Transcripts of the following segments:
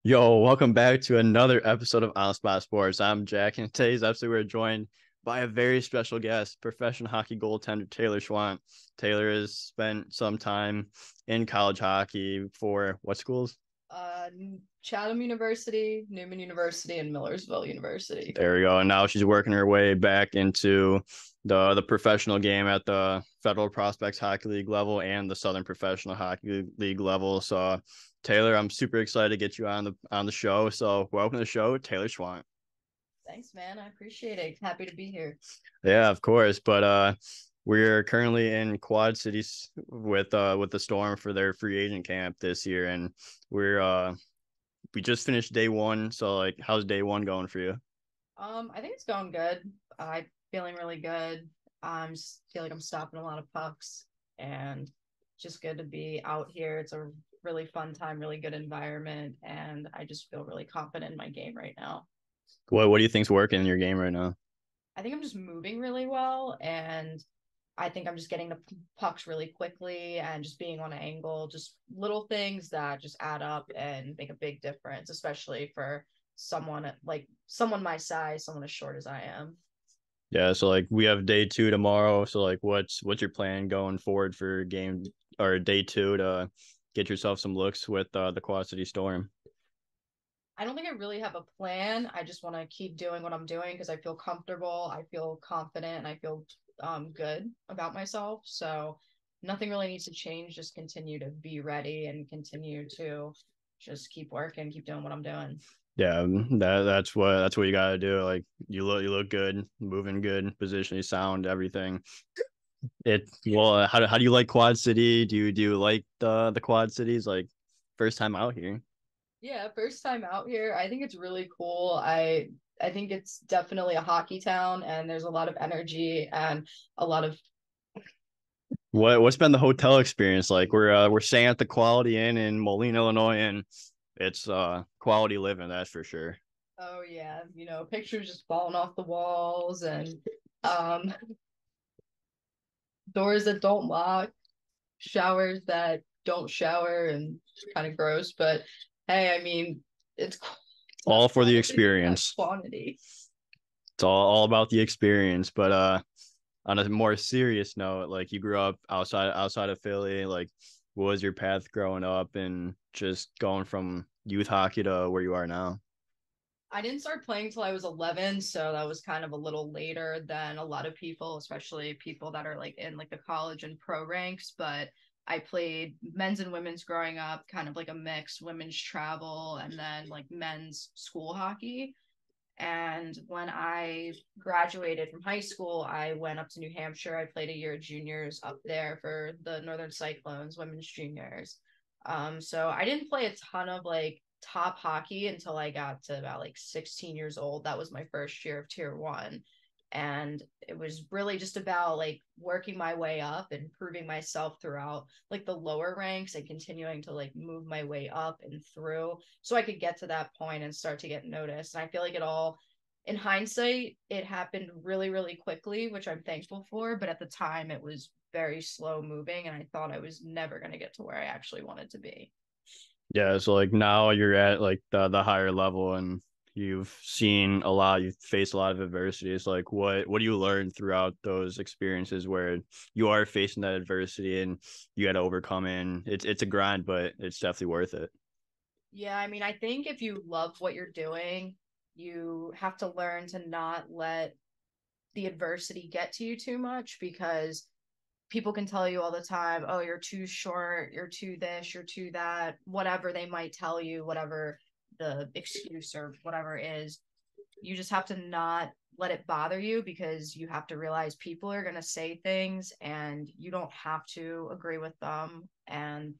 Yo, welcome back to another episode of On Spot Sports. I'm Jack, and today's episode we're joined by a very special guest, professional hockey goaltender Taylor Schwandt. Taylor has spent some time in college hockey for what schools? Uh, Chatham University, Neumann University, and Millersville University. There we go. And now she's working her way back into the professional game at the Federal Prospects Hockey League level and the Southern Professional Hockey League level. So, Taylor, I'm super excited to get you on the show. So, welcome to the show, Taylor Schwandt. Thanks, man. I appreciate it. Happy to be here. Yeah, of course. But we're currently in Quad Cities with the Storm for their free agent camp this year, and we just finished day one. So like, how's day one going for you? I think it's going good. I'm feeling really good. Feel like I'm stopping a lot of pucks and just good to be out here. It's a really fun time, really good environment, and I just feel really confident in my game right now. What do you think's working in your game right now? I think I'm just moving really well, and I think I'm just getting the pucks really quickly and just being on an angle, just little things that just add up and make a big difference, especially for someone my size, someone as short as I am. Yeah, so like we have day two tomorrow. So like, what's your plan going forward for game or day two to get yourself some looks with the Quad City Storm? I don't think I really have a plan. I just want to keep doing what I'm doing because I feel comfortable, I feel confident, and I feel good about myself. So nothing really needs to change. Just continue to be ready and continue to just keep working, keep doing what I'm doing. Yeah, that's what you gotta do. Like you look good, moving good, positionally sound, everything. How do you like Quad City? Do you like the Quad Cities? Like first time out here. Yeah, first time out here. I think it's really cool. I think it's definitely a hockey town and there's a lot of energy and a lot of What's been the hotel experience like? We're staying at the Quality Inn in Moline, Illinois, and it's quality living, that's for sure. oh yeah, pictures just falling off the walls and um doors that don't lock, showers that don't shower and kind of gross, but hey, I mean, it's not All for the quality, it's not experience. quantity. It's all about the experience. But on a more serious note, like you grew up outside of Philly, like what was your path growing up and just going from youth hockey to where you are now? I didn't start playing till I was 11, so that was kind of a little later than a lot of people, especially people that are like in like the college and pro ranks. But I played men's and women's growing up, kind of like a mix, women's travel and then like men's school hockey. And when I graduated from high school, I went up to New Hampshire. I played a year of juniors up there for the Northern Cyclones, women's juniors. So I didn't play a ton of like top hockey until I got to about like 16 years old. That was my first year of tier one. And it was really just about like working my way up and proving myself throughout like the lower ranks and continuing to like move my way up and through so I could get to that point and start to get noticed. And I feel like it all, in hindsight, it happened really, really quickly, which I'm thankful for. But at the time, it was very slow moving, and I thought I was never going to get to where I actually wanted to be. Yeah, so like now you're at like the higher level and you've seen a lot, you've faced a lot of adversity. So like what do you learn throughout those experiences where you are facing that adversity and you had to overcome it? And it's a grind, but it's definitely worth it. Yeah, I mean, I think if you love what you're doing, you have to learn to not let the adversity get to you too much because people can tell you all the time, oh, you're too short, you're too this, you're too that, whatever they might tell you, whatever the excuse or whatever is. You just have to not let it bother you because you have to realize people are going to say things and you don't have to agree with them. And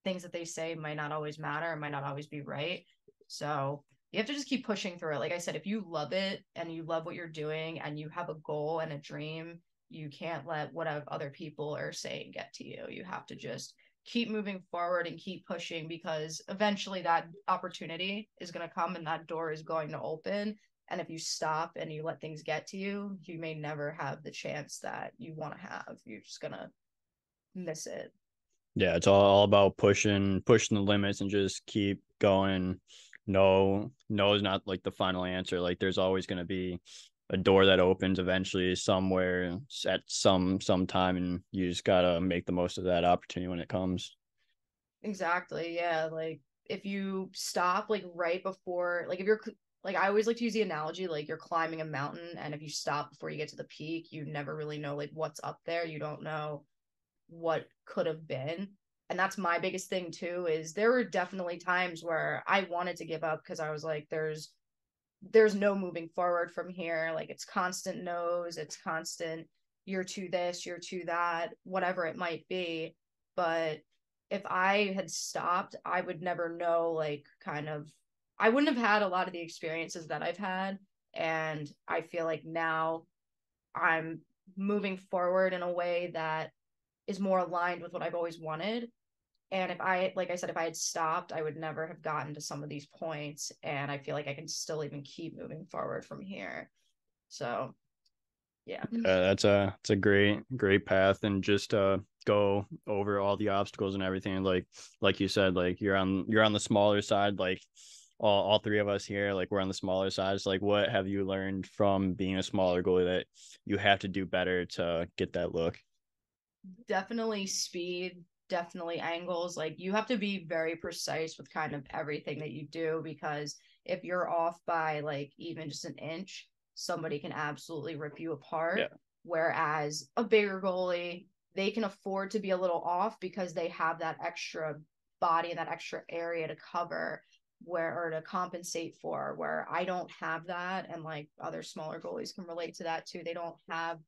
things that they say might not always matter, might not always be right. So you have to just keep pushing through it. Like I said, if you love it and you love what you're doing and you have a goal and a dream, you can't let what other people are saying get to you. You have to just keep moving forward and keep pushing because eventually that opportunity is going to come and that door is going to open. And if you stop and you let things get to you, you may never have the chance that you want to have. You're just going to miss it. Yeah, it's all about pushing the limits and just keep going. no is not like the final answer. Like there's always going to be a door that opens eventually somewhere at some time, and you just gotta make the most of that opportunity when it comes. Exactly. Yeah. Like if you stop like right before, like if you're like, I always like to use the analogy like you're climbing a mountain, and if you stop before you get to the peak, you never really know like what's up there. You don't know what could have been. And that's my biggest thing too, is there were definitely times where I wanted to give up because I was like, there's no moving forward from here. Like it's constant no's, it's constant you're to this, you're to that, whatever it might be. But if I had stopped, I would never know, like, kind of, I wouldn't have had a lot of the experiences that I've had. And I feel like now I'm moving forward in a way that is more aligned with what I've always wanted. And if I, like I said, if I had stopped, I would never have gotten to some of these points. And I feel like I can still even keep moving forward from here. So, yeah. It's a great path, and just go over all the obstacles and everything. Like you said, like you're on the smaller side. Like all three of us here, like we're on the smaller side. So like, what have you learned from being a smaller goalie that you have to do better to get that look? Definitely speed, definitely angles. Like you have to be very precise with kind of everything that you do, because if you're off by like even just an inch, somebody can absolutely rip you apart. Yeah, Whereas a bigger goalie, they can afford to be a little off because they have that extra body and that extra area to cover, where or to compensate for, where I don't have that. And like other smaller goalies can relate to that too. They don't have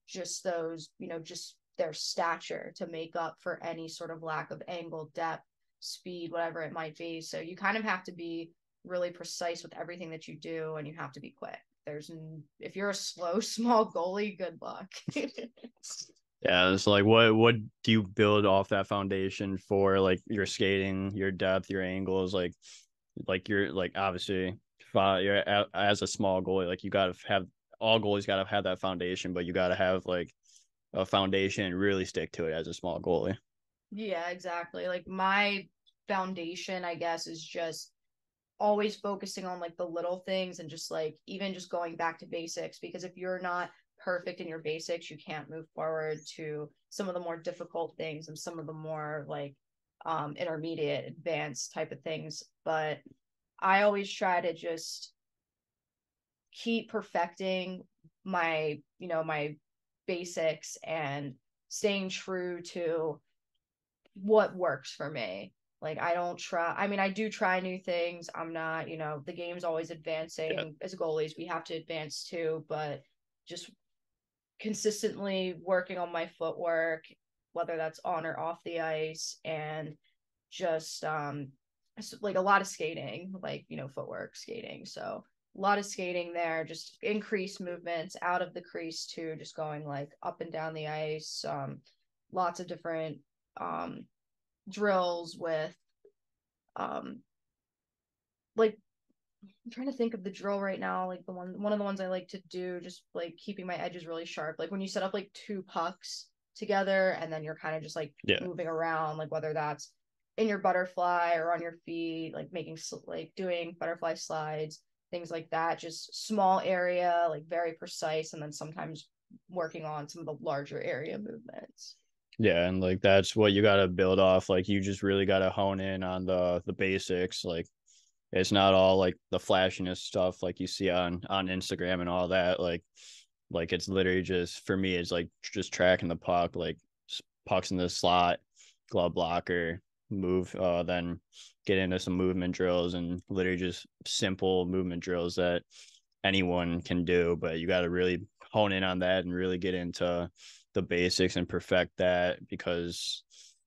just those, just their stature to make up for any sort of lack of angle, depth, speed, whatever it might be. So you kind of have to be really precise with everything that you do, and you have to be quick. If you're a slow, small goalie, good luck. yeah. It's like what do you build off that foundation for? Like your skating, your depth, your angles, you're like obviously as a small goalie, like you got to have all goalies got to have that foundation, but you got to have like a foundation and really stick to it as a small goalie. Yeah, exactly. Like my foundation, I guess, is just always focusing on like the little things, and just like even just going back to basics, because if you're not perfect in your basics, you can't move forward to some of the more difficult things and some of the more like intermediate advanced type of things. But I always try to just keep perfecting my basics and staying true to what works for me. Like I don't try, I mean, I do try new things. I'm not, the game's always Yeah, advancing. As goalies, we have to advance too, but just consistently working on my footwork, whether that's on or off the ice, and just like a lot of skating, like, footwork skating. So a lot of skating there, just increased movements out of the crease too, just going like up and down the ice. Lots of different um drills with um like I'm trying to think of the drill right now, like one of the ones I like to do, just like keeping my edges really sharp. Like when you set up like two pucks together, and then you're kind of just like yeah, moving around, like whether that's in your butterfly or on your feet, like like doing butterfly slides, things like that. Just small area, like very precise, and then sometimes working on some of the larger area movements. yeah, and like that's what you got to build off. Like you just really got to hone in on the basics. Like it's not all like the flashiness stuff like you see on Instagram and all that. Like it's literally just for me, it's like just tracking the puck, like pucks in the slot, glove blocker, move, then get into some movement drills, and literally just simple movement drills that anyone can do. But you got to really hone in on that and really get into the basics and perfect that, because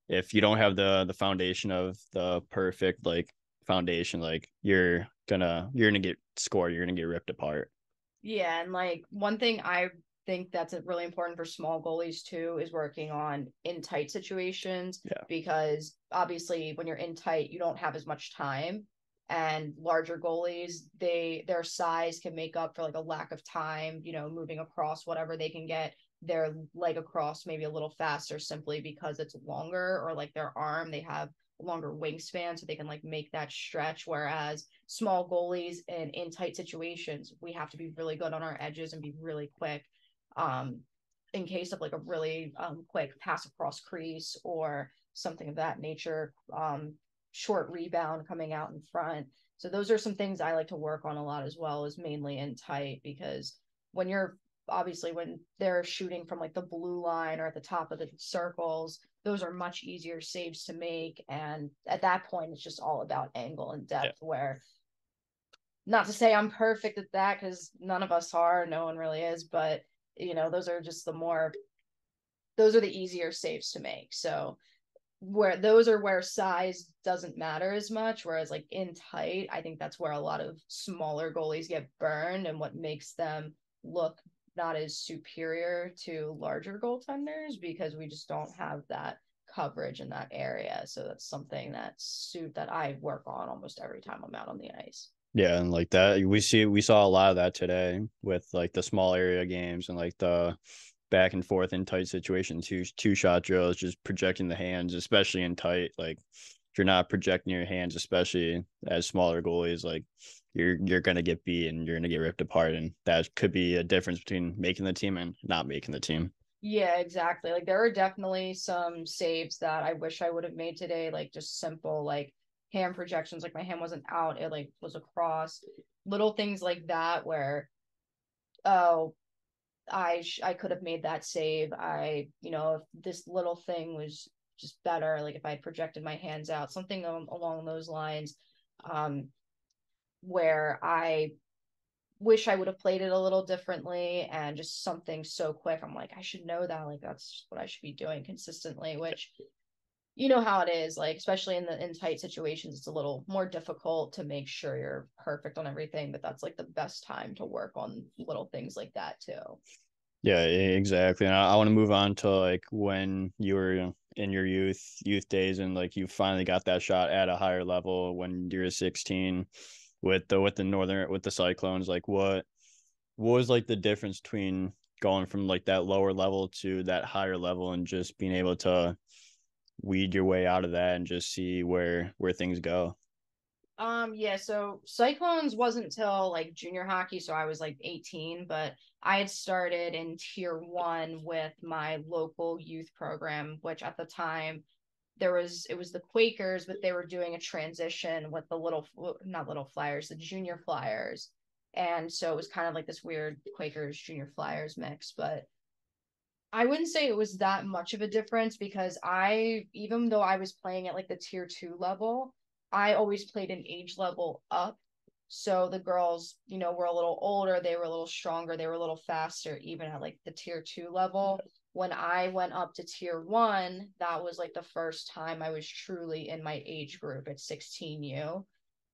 if you don't have the foundation of the perfect like foundation, like you're gonna get scored, you're gonna get ripped apart. Yeah, and like one thing I think that's really important for small goalies too is working on in tight situations, Yeah, because obviously when you're in tight, you don't have as much time. And larger goalies, their size can make up for like a lack of time, moving across whatever they can get their leg across maybe a little faster simply because it's longer, or like their arm, they have a longer wingspan so they can like make that stretch. Whereas small goalies in tight situations, we have to be really good on our edges and be really quick. Um, in case of like a really quick pass across crease or something of that nature, short rebound coming out in front. So those are some things I like to work on a lot as well, is mainly in tight, because when you're obviously when they're shooting from like the blue line or at the top of the circles, those are much easier saves to make. And at that point, it's just all about angle and depth, yeah. Where, not to say I'm perfect at that, because none of us are, no one really is, but those are just those are the easier saves to make. So where those are where size doesn't matter as much, whereas like in tight, I think that's where a lot of smaller goalies get burned, and what makes them look not as superior to larger goaltenders, because we just don't have that coverage in that area. So that's something that I work on almost every time I'm out on the ice. Yeah, and like that, we saw a lot of that today with like the small area games and like the back and forth in tight situations, two shot drills, just projecting the hands, especially in tight. Like if you're not projecting your hands, especially as smaller goalies, like you're gonna get beat and you're gonna get ripped apart, and that could be a difference between making the team and not making the team. Yeah, exactly. Like there are definitely some saves that I wish I would have made today, like just simple like hand projections, like my hand wasn't out, it like was across, little things like that where, oh, I could have made that save. If this little thing was just better, like if I had projected my hands out, something along those lines, um, where I wish I would have played it a little differently, and just something so quick. I'm like, I should know that. Like that's what I should be doing consistently, which you know how it is, like especially in tight situations, it's a little more difficult to make sure you're perfect on everything, but that's like the best time to work on little things like that too. Yeah, exactly. And I want to move on to like when you were in your youth days, and like you finally got that shot at a higher level when you were 16 with the Cyclones. Like what was like the difference between going from like that lower level to that higher level, and just being able to weed your way out of that and just see where things go? Yeah, so Cyclones wasn't until like junior hockey, so I was like 18, but I had started in tier 1 with my local youth program, which at the time it was the Quakers, but they were doing a transition with the not little Flyers, the junior Flyers. And so it was kind of like this weird Quakers junior Flyers mix, but I wouldn't say it was that much of a difference, because even though I was playing at like the tier 2 level, I always played an age level up. So the girls, were a little older, they were a little stronger, they were a little faster, even at like the tier 2 level. When I went up to tier 1, that was like the first time I was truly in my age group at 16U.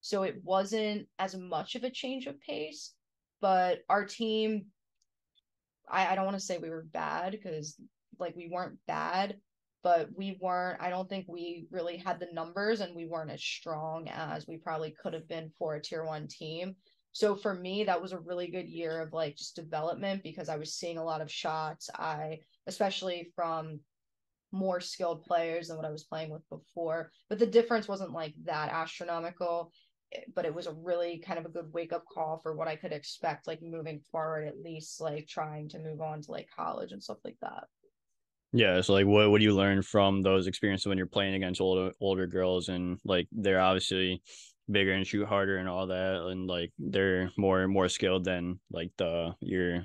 So it wasn't as much of a change of pace, but our team, I don't want to say we were bad, because like we weren't bad, but I don't think we really had the numbers, and we weren't as strong as we probably could have been for a tier 1 team. So for me, that was a really good year of like just development, because I was seeing a lot of shots. Especially from more skilled players than what I was playing with before. But the difference wasn't like that astronomical, but it was a really kind of a good wake up call for what I could expect, like moving forward, at least like trying to move on to like college and stuff like that. Yeah, so like what do you learn from those experiences when you're playing against older girls, and like they're obviously bigger and shoot harder and all that, and like they're more skilled than like your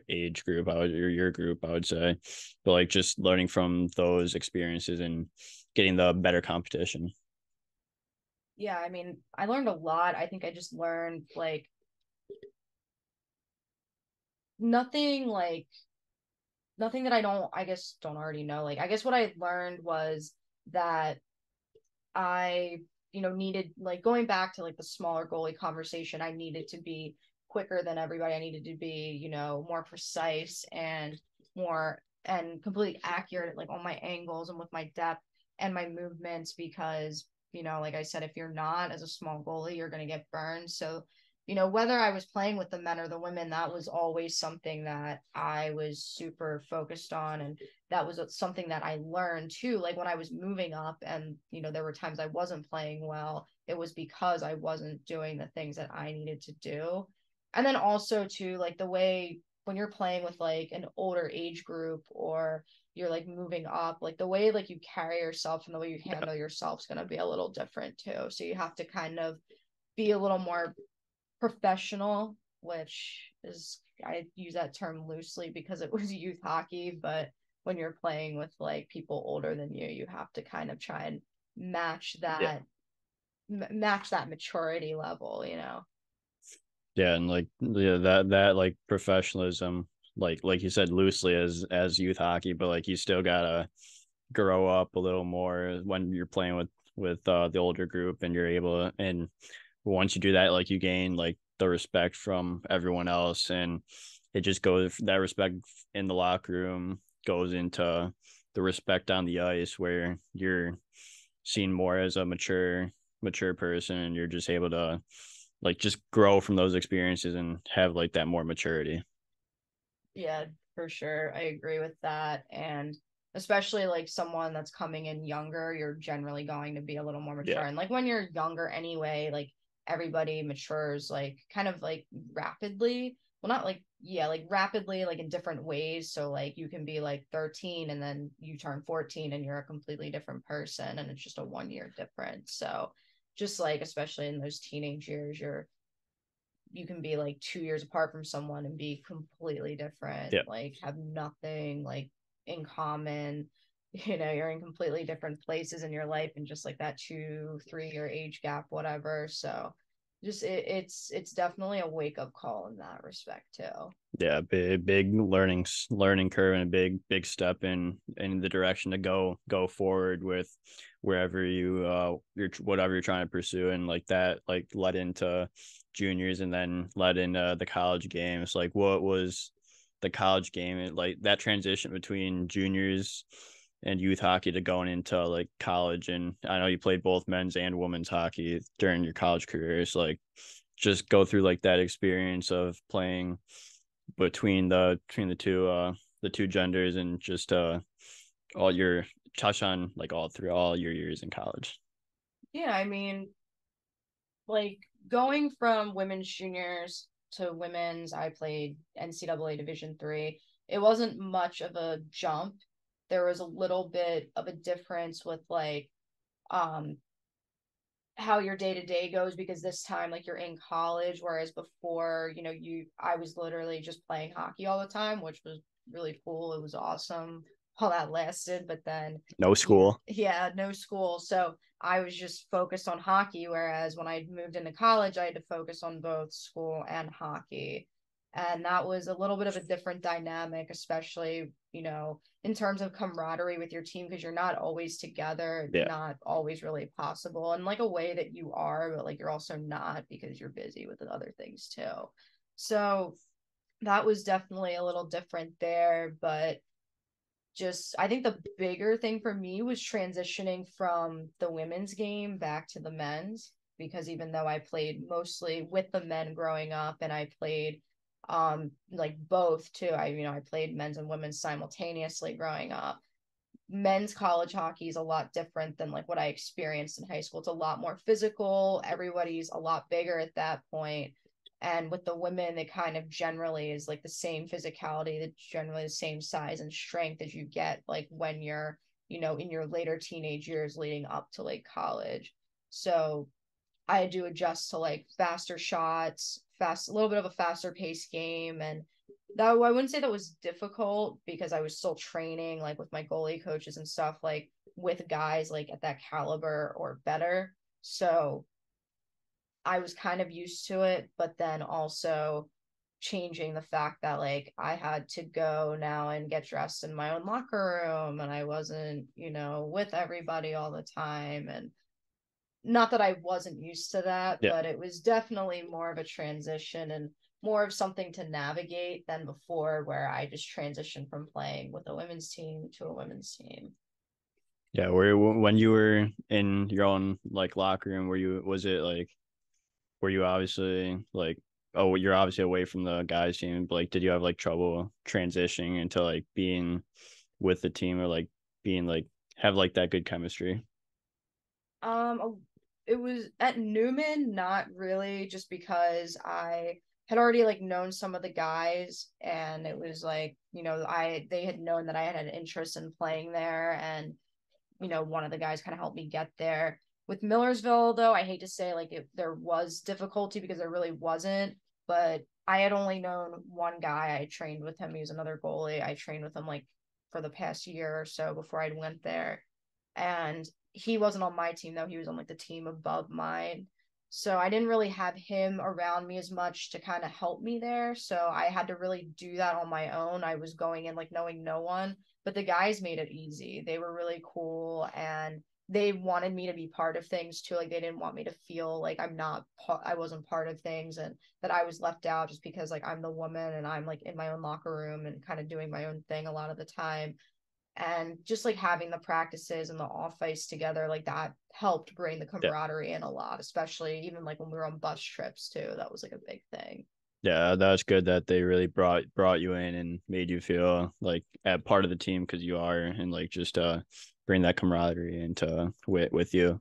age group, your group, I would say. But like just learning from those experiences and getting the better competition. Yeah, I mean, I learned a lot. I think I just learned like nothing like nothing that I guess don't already know. Like I guess what I learned was that I, needed, like going back to like the smaller goalie conversation, I needed to be quicker than everybody. I needed to be, more precise and more and completely accurate, like on my angles and with my depth and my movements, because, like I said, if you're not as a small goalie, you're going to get burned. So whether I was playing with the men or the women, that was always something that I was super focused on. And that was something that I learned too. Like when I was moving up and, there were times I wasn't playing well, it was because I wasn't doing the things that I needed to do. And then also too, like the way when you're playing with like an older age group or you're like moving up, like the way like you carry yourself and the way you handle yourself is going to be a little different too. So you have to kind of be a little more professional, which is, I use that term loosely because it was youth hockey, but when you're playing with like people older than you have to kind of try and match Yeah. that match that maturity level. Yeah, and like that like professionalism, like you said, loosely as youth hockey, but like you still gotta grow up a little more when you're playing with the older group, and you're able to, and once you do that, like you gain like the respect from everyone else, and it just goes, that respect in the locker room goes into the respect on the ice, where you're seen more as a mature person, and you're just able to like just grow from those experiences and have like that more maturity. Yeah, for sure. I agree with that. And especially like someone that's coming in younger, you're generally going to be a little more mature. Yeah. And like when you're younger anyway, like everybody matures like kind of like rapidly. Well, not like, yeah, like rapidly, like in different ways. So like you can be like 13 and then you turn 14 and you're a completely different person and it's just a 1 year difference. So just like especially in those teenage years, you can be like 2 years apart from someone and be completely different, Yeah. like have nothing like in common. You're in completely different places in your life and just like that 2 3 year age gap, whatever. So just it's definitely a wake up call in that respect too. Yeah, big learning curve, and a big step in the direction to go forward with wherever you're whatever you're trying to pursue. And like that like led into juniors, and then led into the college games. Like what was the college game, and like that transition between juniors and youth hockey to going into like college? And I know you played both men's and women's hockey during your college careers. Like just go through like that experience of playing between the two genders, and just all your touch on like all through all your years in college. Yeah, I mean, like going from women's juniors to women's, I played NCAA Division 3. It wasn't much of a jump. There was a little bit of a difference with like um how your day to day goes because this time like you're in college, whereas before, I was literally just playing hockey all the time, which was really cool. It was awesome while that lasted, but then No school. yeah, no school. So I was just focused on hockey, whereas when I moved into college, I had to focus on both school and hockey. And that was a little bit of a different dynamic, especially, in terms of camaraderie with your team, because you're not always together. It's Yeah. not always really possible. And like a way that you are, but like you're also not because you're busy with other things too. So that was definitely a little different there. But just I think the bigger thing for me was transitioning from the women's game back to the men's, because even though I played mostly with the men growing up and I played like both too. I played men's and women's simultaneously growing up. Men's college hockey is a lot different than like what I experienced in high school. It's a lot more physical. Everybody's a lot bigger at that point. And with the women, it kind of generally is like the same physicality, that's generally the same size and strength as you get like when you're, in your later teenage years leading up to like college. So I had to adjust to like faster shots, a little bit of a faster paced game. And that I wouldn't say that was difficult because I was still training like with my goalie coaches and stuff, like with guys like at that caliber or better. So I was kind of used to it, but then also changing the fact that like I had to go now and get dressed in my own locker room and I wasn't, with everybody all the time. And not that I wasn't used to that, Yeah. but it was definitely more of a transition and more of something to navigate than before, where I just transitioned from playing with a women's team to a women's team. Yeah, where when you were in your own like locker room, were you was it like were you obviously like, oh, you're obviously away from the guys team, but like did you have like trouble transitioning into like being with the team, or like being like have like that good chemistry? Um, it was at Neumann, not really, just because I had already like known some of the guys, and it was like, they had known that I had an interest in playing there, and one of the guys kind of helped me get there. With Millersville, though, I hate to say like there was difficulty because there really wasn't, but I had only known one guy. I trained with him. He was another goalie. I trained with him like for the past year or so before I went there. And he wasn't on my team though. He was on like the team above mine. So I didn't really have him around me as much to kind of help me there. So I had to really do that on my own. I was going in like knowing no one, but the guys made it easy. They were really cool, and they wanted me to be part of things too. Like they didn't want me to feel like I wasn't part of things, and that I was left out just because like I'm the woman and I'm like in my own locker room and kind of doing my own thing a lot of the time. And just like having the practices and the off ice together, like that helped bring the Yeah. camaraderie in a lot, especially even like when we were on bus trips too. That was like a big thing. Yeah, that's good that they really brought you in and made you feel like a part of the team, because you are, and like just bring that camaraderie into with you.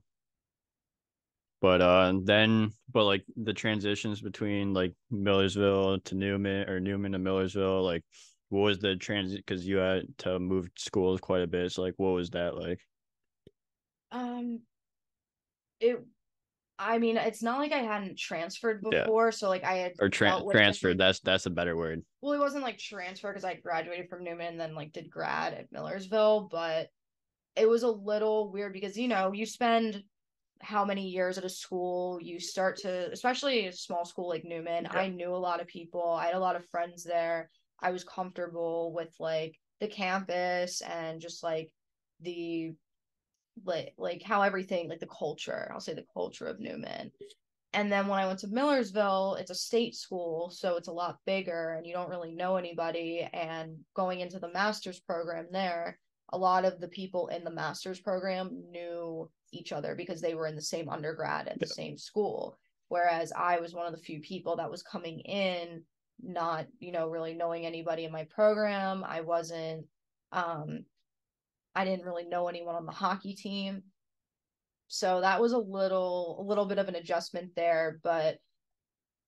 But like the transitions between like Millersville to Neumann, or Neumann to Millersville, like what was the transit, because you had to move schools quite a bit. So like what was that like? Um, it I mean, it's not like I hadn't transferred Yeah. before, so like I had Or dealt with transferred. different. That's a better word. Well, it wasn't like transfer because I graduated from Newman and then like did grad at Millersville, but it was a little weird because you spend how many years at a school, you start to, especially a small school like Newman. Yeah. I knew a lot of people, I had a lot of friends there. I was comfortable with like the campus and just like the like how everything, like the culture, I'll say the culture of Newman. And then when I went to Millersville, it's a state school, so it's a lot bigger and you don't really know anybody. And going into the master's program there, a lot of the people in the master's program knew each other because they were in the same undergrad at the Yeah. same school. Whereas I was one of the few people that was coming in, not, really knowing anybody in my program. Um, I didn't really know anyone on the hockey team. So that was a little bit of an adjustment there, but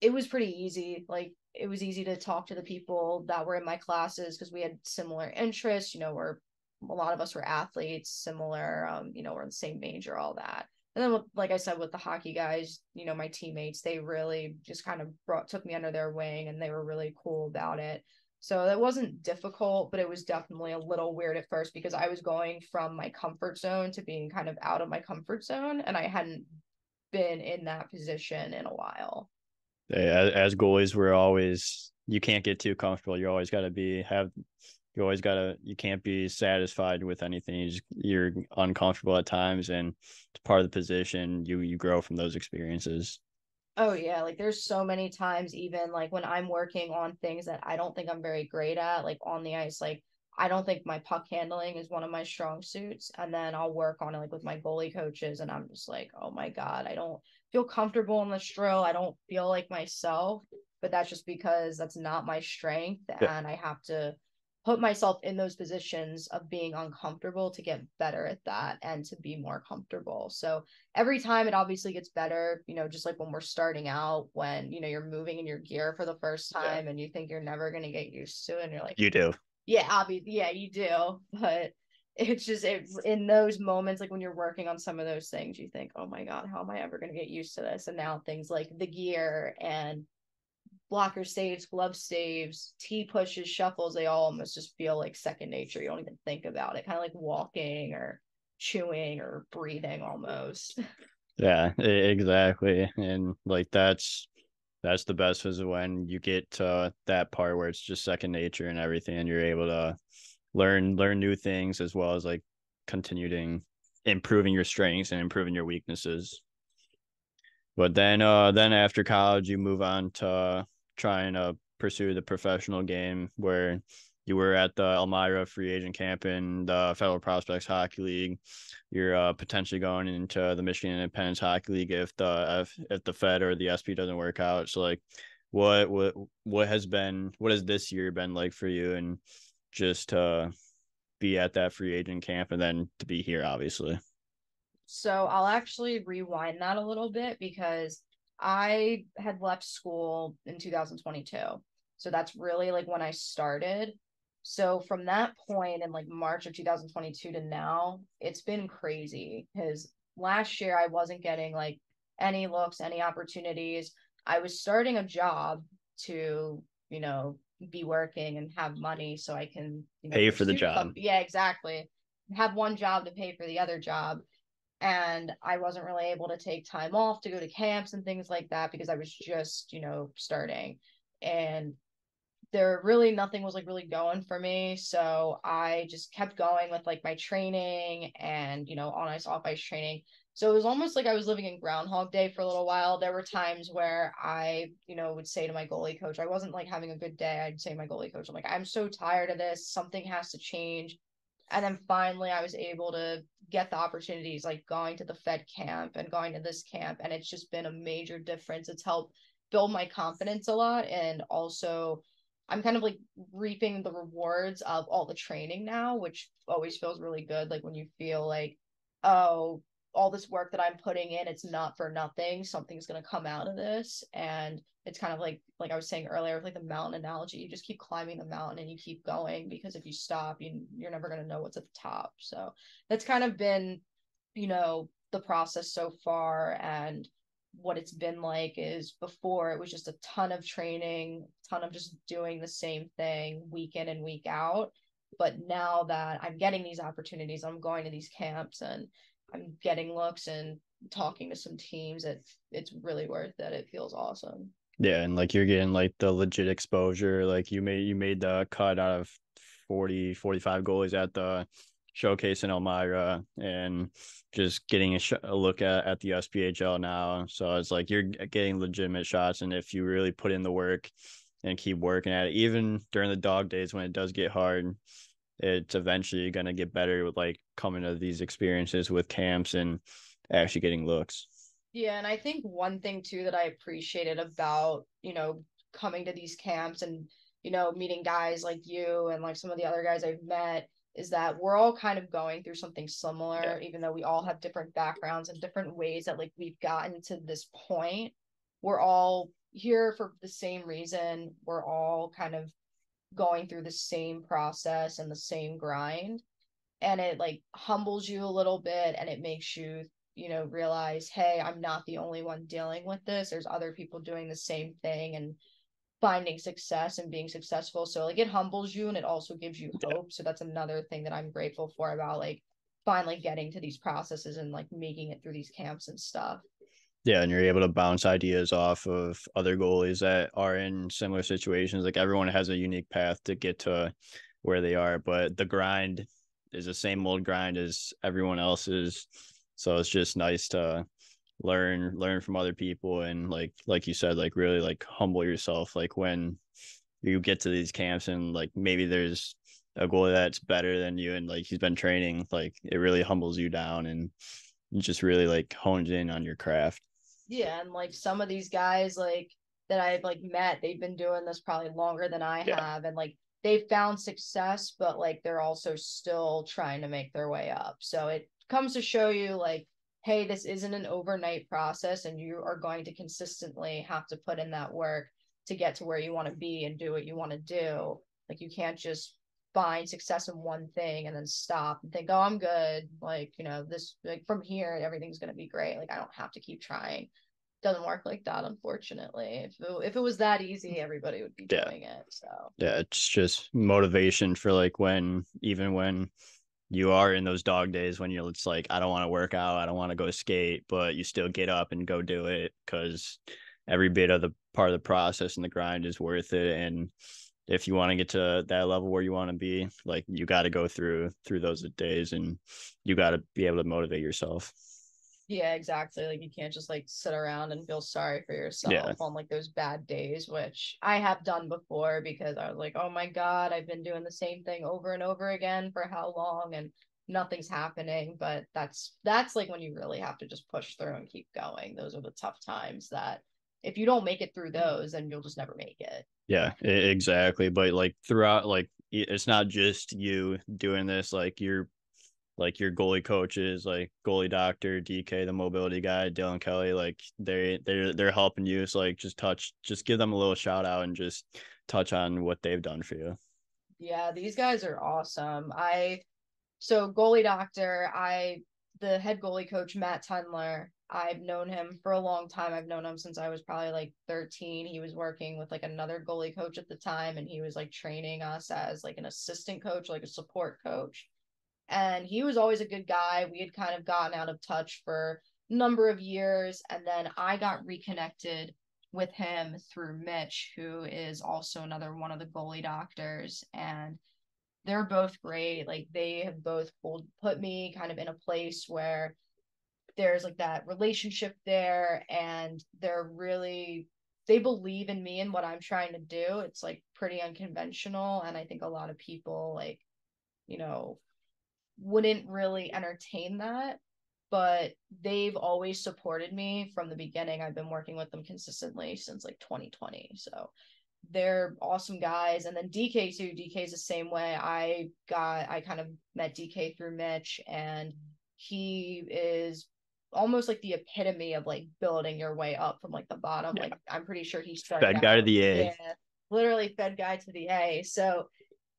it was pretty easy. Like it was easy to talk to the people that were in my classes because we had similar interests. We're a lot of us were athletes, similar. We're in the same major, all that. And then, like I said, with the hockey guys, my teammates, they really just kind of took me under their wing, and they were really cool about it. So that wasn't difficult, but it was definitely a little weird at first because I was going from my comfort zone to being kind of out of my comfort zone, and I hadn't been in that position in a while. As goalies, we're always, you can't get too comfortable. You always got to you always got to, you can't be satisfied with anything. You're uncomfortable at times, and it's part of the position. You grow from those experiences. Oh yeah, like there's so many times even like when I'm working on things that I don't think I'm very great at, like on the ice, like I don't think my puck handling is one of my strong suits. And then I'll work on it like with my goalie coaches, and I'm just like, oh my God, I don't feel comfortable in this drill. I don't feel like myself. But that's just because that's not my strength, Yeah. and I have to put myself in those positions of being uncomfortable to get better at that and to be more comfortable. So every time it obviously gets better, just like when we're starting out, when, you're moving in your gear for the first Yeah. time and you think you're never going to get used to it. And you're like, You do. yeah, obviously, yeah, you do. But it's in those moments, like when you're working on some of those things, you think, oh my God, how am I ever going to get used to this? And now things like the gear and blocker saves, glove saves, T pushes, shuffles, they all almost just feel like second nature. You don't even think about it. Kind of like walking or chewing or breathing almost. Yeah, exactly. And like that's the best, is when you get to that part where it's just second nature and everything, and you're able to learn new things, as well as like continuing improving your strengths and improving your weaknesses. But then after college, you move on to trying to pursue the professional game, where you were at the Elmira free agent camp in the Federal Prospects Hockey League. You're potentially going into the Michigan Independence Hockey League if the Fed or the SP doesn't work out. So like, what has this year been like for you, and just to be at that free agent camp and then to be here, obviously. So I'll actually rewind that a little bit because I had left school in 2022. So that's really like when I started. So from that point in like March of 2022 to now, it's been crazy because last year I wasn't getting like any looks, any opportunities. I was starting a job to, you know, be working and have money so I can, Pay go to for the student job. club. Yeah, exactly. Have one job to pay for the other job, and I wasn't really able to take time off to go to camps and things like that because I was just, starting. And there really nothing was like really going for me. So I just kept going with like my training and, on ice, off ice training. So it was almost like I was living in Groundhog Day for a little while. There were times where I, would say to my goalie coach, I wasn't like having a good day. I'd say to my goalie coach, I'm like, I'm so tired of this. Something has to change. And then finally I was able to get the opportunities like going to the Fed camp and going to this camp. And it's just been a major difference. It's helped build my confidence a lot. And also I'm kind of like reaping the rewards of all the training now, which always feels really good. Like when you feel like, oh, all this work that I'm putting in, it's not for nothing. Something's gonna come out of this. And it's kind of like I was saying earlier with like the mountain analogy. You just keep climbing the mountain and you keep going because if you stop, you're never gonna know what's at the top. So that's kind of been, the process so far. And what it's been like is before it was just a ton of training, ton of just doing the same thing week in and week out. But now that I'm getting these opportunities, I'm going to these camps and I'm getting looks and talking to some teams. It's really worth it. It feels awesome. Yeah, and like you're getting like the legit exposure. Like you made the cut out of 45 goalies at the showcase in Elmira, and just getting a look at the SPHL now. So it's like you're getting legitimate shots, and if you really put in the work and keep working at it, even during the dog days when it does get hard, it's eventually gonna get better with like coming to these experiences with camps and actually getting looks. Yeah, and I think one thing too that I appreciated about, coming to these camps and, meeting guys like you and like some of the other guys I've met is that we're all kind of going through something Yeah. similar, even though we all have different backgrounds and different ways that like we've gotten to this point. We're all here for the same reason. We're all kind of going through the same process and the same grind, and it like humbles you a little bit and it makes you realize, hey, I'm not the only one dealing with this. There's other people doing the same thing and finding success and being successful. So like it humbles you and it also gives you hope. So that's another thing that I'm grateful for about like finally getting to these processes and like making it through these camps and stuff. Yeah, and you're able to bounce ideas off of other goalies that are in similar situations. Like everyone has a unique path to get to where they are, but the grind is the same old grind as everyone else's. So it's just nice to learn from other people, and like you said, like really like humble yourself. Like when you get to these camps and like maybe there's a goalie that's better than you and like he's been training, like it really humbles you down and just really like hones in on your craft. Yeah, and like some of these guys like that I've like met, they've been doing this probably longer than I Yeah. have, and like they've found success, but like they're also still trying to make their way up. So it comes to show you like, hey, this isn't an overnight process, and you are going to consistently have to put in that work to get to where you want to be and do what you want to do. Like you can't just find success in one thing and then stop and think, oh, I'm good. Like, this like from here, everything's gonna be great. Like I don't have to keep trying. Doesn't work like that, unfortunately. If it was that easy, everybody would be Yeah. doing it. So Yeah, it's just motivation for like when you are in those dog days when you're it's like I don't want to work out, I don't want to go skate, but you still get up and go do it because every bit of the part of the process and the grind is worth it. And if you want to get to that level where you want to be, like you got to go through those days, and you got to be able to motivate yourself. Yeah, exactly. Like you can't just like sit around and feel sorry for Yeah. yourself on like those bad days, which I have done before because I was like, oh my God, I've been doing the same thing over and over again for how long and nothing's happening. But that's like when you really have to just push through and keep going. Those are the tough times that if you don't make it through those, then you'll just never make it. Yeah, exactly. But like throughout, like it's not just you doing this. Like your goalie coaches, like goalie doctor, DK, the mobility guy, Dylan Kelly, like they're helping you. So like just give them a little shout out and just touch on what they've done for you. Yeah, these guys are awesome. So goalie doctor, the head goalie coach Matt Tunler. I've known him for a long time. I've known him since I was probably like 13. He was working with like another goalie coach at the time, and he was like training us as like an assistant coach, like a support coach. And he was always a good guy. We had kind of gotten out of touch for a number of years, and then I got reconnected with him through Mitch, who is also another one of the goalie doctors, and they're both great. Like they have both put me kind of in a place where there's like that relationship there, and they believe in me and what I'm trying to do. It's like pretty unconventional, and I think a lot of people like, you know, wouldn't really entertain that, but they've always supported me from the beginning. I've been working with them consistently since like 2020. So they're awesome guys. And then DK too. DK is the same way. I kind of met DK through Mitch, and he is almost like the epitome of like building your way up from like the bottom. Yeah. Like I'm pretty sure he started Fed guy to out, the yeah, A. literally fed guy to the A. So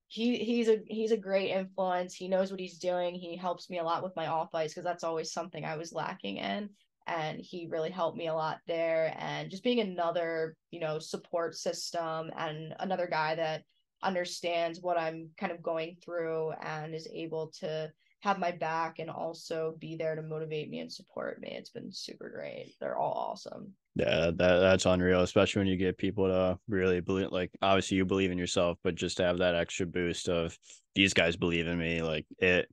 he's a great influence. He knows what he's doing. He helps me a lot with my off ice because that's always something I was lacking in. And he really helped me a lot there. And just being another, support system and another guy that understands what I'm kind of going through and is able to have my back and also be there to motivate me and support me. It's been super great. They're all awesome. Yeah, that's unreal, especially when you get people to really believe. Like, obviously, you believe in yourself, but just to have that extra boost of these guys believe in me, like it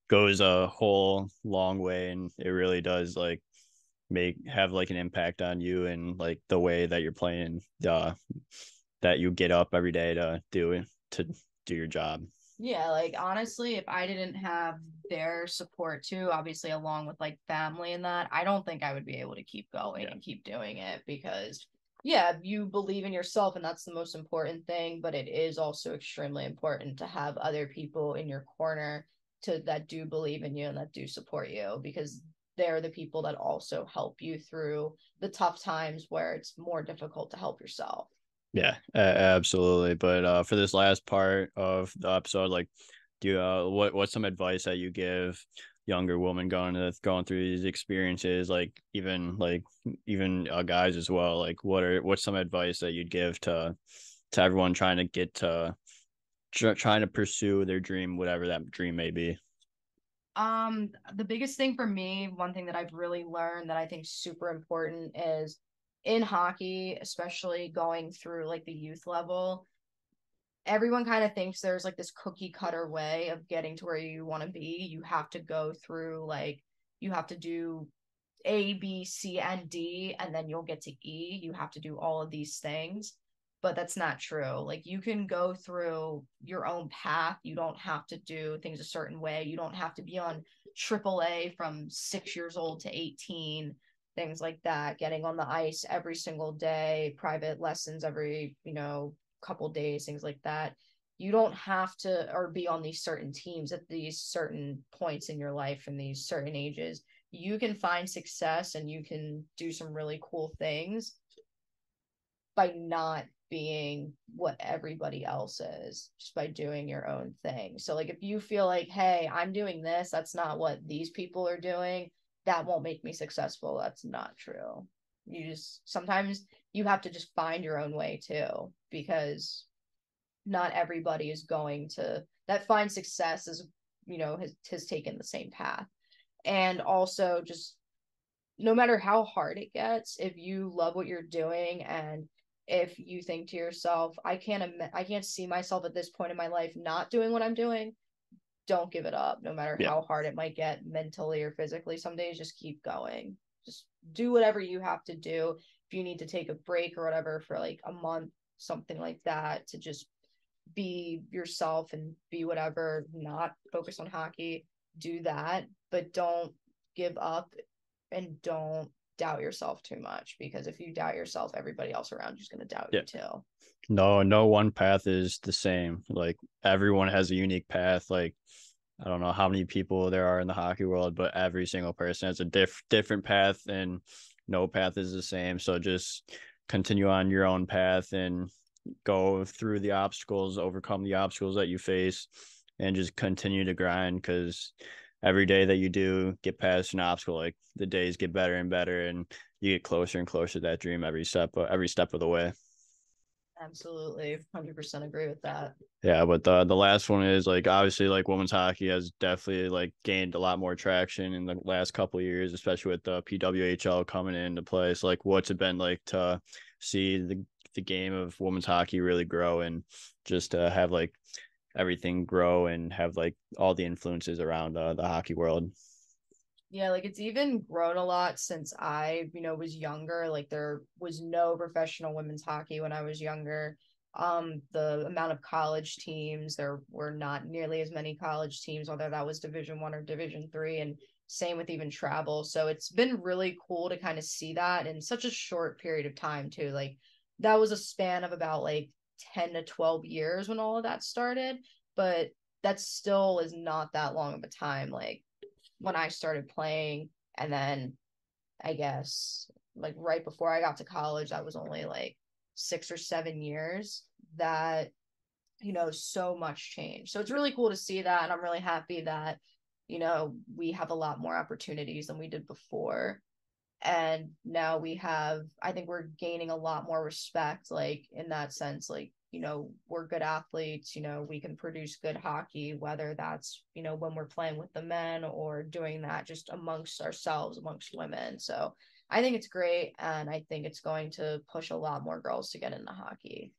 goes a whole long way, and it really does like have like an impact on you and like the way that you're playing, that you get up every day to do your job. Yeah, like honestly, if I didn't have their support too, obviously along with like family and that, I don't think I would be able to keep going Yeah. and keep doing it because yeah, you believe in yourself and that's the most important thing, but it is also extremely important to have other people in your corner to that do believe in you and that do support you because they're the people that also help you through the tough times where it's more difficult to help yourself. Yeah, absolutely. But for this last part of the episode, like, do you, what's some advice that you give younger women going through these experiences, even guys as well? Like, what's some advice that you'd give to everyone trying to trying to pursue their dream, whatever that dream may be? The biggest thing for me, one thing that I've really learned that I think super important is in hockey, especially going through like the youth level, everyone kind of thinks there's like this cookie cutter way of getting to where you want to be. You have to go through like you have to do A, B, C, and D, and then you'll get to E. You have to do all of these things, but that's not true. Like you can go through your own path. You don't have to do things a certain way. You don't have to be on AAA from 6 years old to 18, things like that. Getting on the ice every single day, private lessons every, couple days, things like that. You don't have to or be on these certain teams at these certain points in your life and these certain ages. You can find success and you can do some really cool things by not being what everybody else is, just by doing your own thing. So, like, if you feel like, hey, I'm doing this, that's not what these people are doing, that won't make me successful. That's not true. Sometimes you have to just find your own way too, because not everybody is going to, that find success is, has taken the same path. And also just no matter how hard it gets, if you love what you're doing and if you think to yourself, I can't see myself at this point in my life not doing what I'm doing, don't give it up, no matter Yeah. how hard it might get mentally or physically. Some days just keep going. Just do whatever you have to do. If you need to take a break or whatever for like a month, something like that, to just be yourself and be whatever, not focus on hockey, do that, but don't give up and don't doubt yourself too much, because if you doubt yourself, everybody else around you is going to doubt Yeah. you too. No one path is the same. Like everyone has a unique path. Like I don't know how many people there are in the hockey world, but every single person has a different path, and no path is the same. So just continue on your own path and go through the obstacles, overcome the obstacles that you face, and just continue to grind, because every day that you do get past an obstacle, like the days get better and better, and you get closer and closer to that dream every step of the way. Absolutely. 100% agree with that. Yeah, but the last one is like obviously like women's hockey has definitely like gained a lot more traction in the last couple of years, especially with the PWHL coming into place. Like, what's it been like to see the game of women's hockey really grow, and just to have like everything grow and have like all the influences around the hockey world? Yeah, like it's even grown a lot since I, was younger. Like there was no professional women's hockey when I was younger. The amount of college teams, there were not nearly as many college teams, whether that was Division 1 or Division 3, and same with even travel. So it's been really cool to kind of see that in such a short period of time too. Like that was a span of about like 10 to 12 years when all of that started, but that still is not that long of a time. Like when I started playing, and then I guess like right before I got to college, that was only like 6 or 7 years that, so much change. So it's really cool to see that. And I'm really happy that, we have a lot more opportunities than we did before. And now I think we're gaining a lot more respect, like in that sense, like, we're good athletes, we can produce good hockey, whether that's, when we're playing with the men or doing that just amongst ourselves, amongst women. So I think it's great. And I think it's going to push a lot more girls to get into hockey.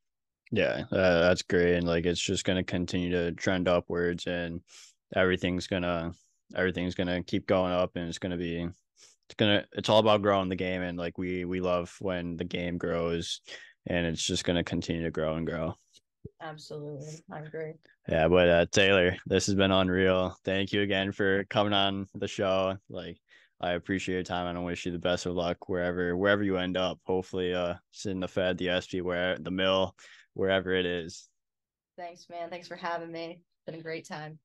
Yeah, that's great, and like it's just gonna continue to trend upwards, and everything's gonna everything's gonna keep going up, and it's all about growing the game, and like we love when the game grows, and it's just gonna continue to grow and grow. Absolutely. I agree. Yeah, but Taylor, this has been unreal. Thank you again for coming on the show. Like I appreciate your time, and I wish you the best of luck wherever you end up. Hopefully it's in the Fed, the SP, where the mill, wherever it is. Thanks, man. Thanks for having me. It's been a great time.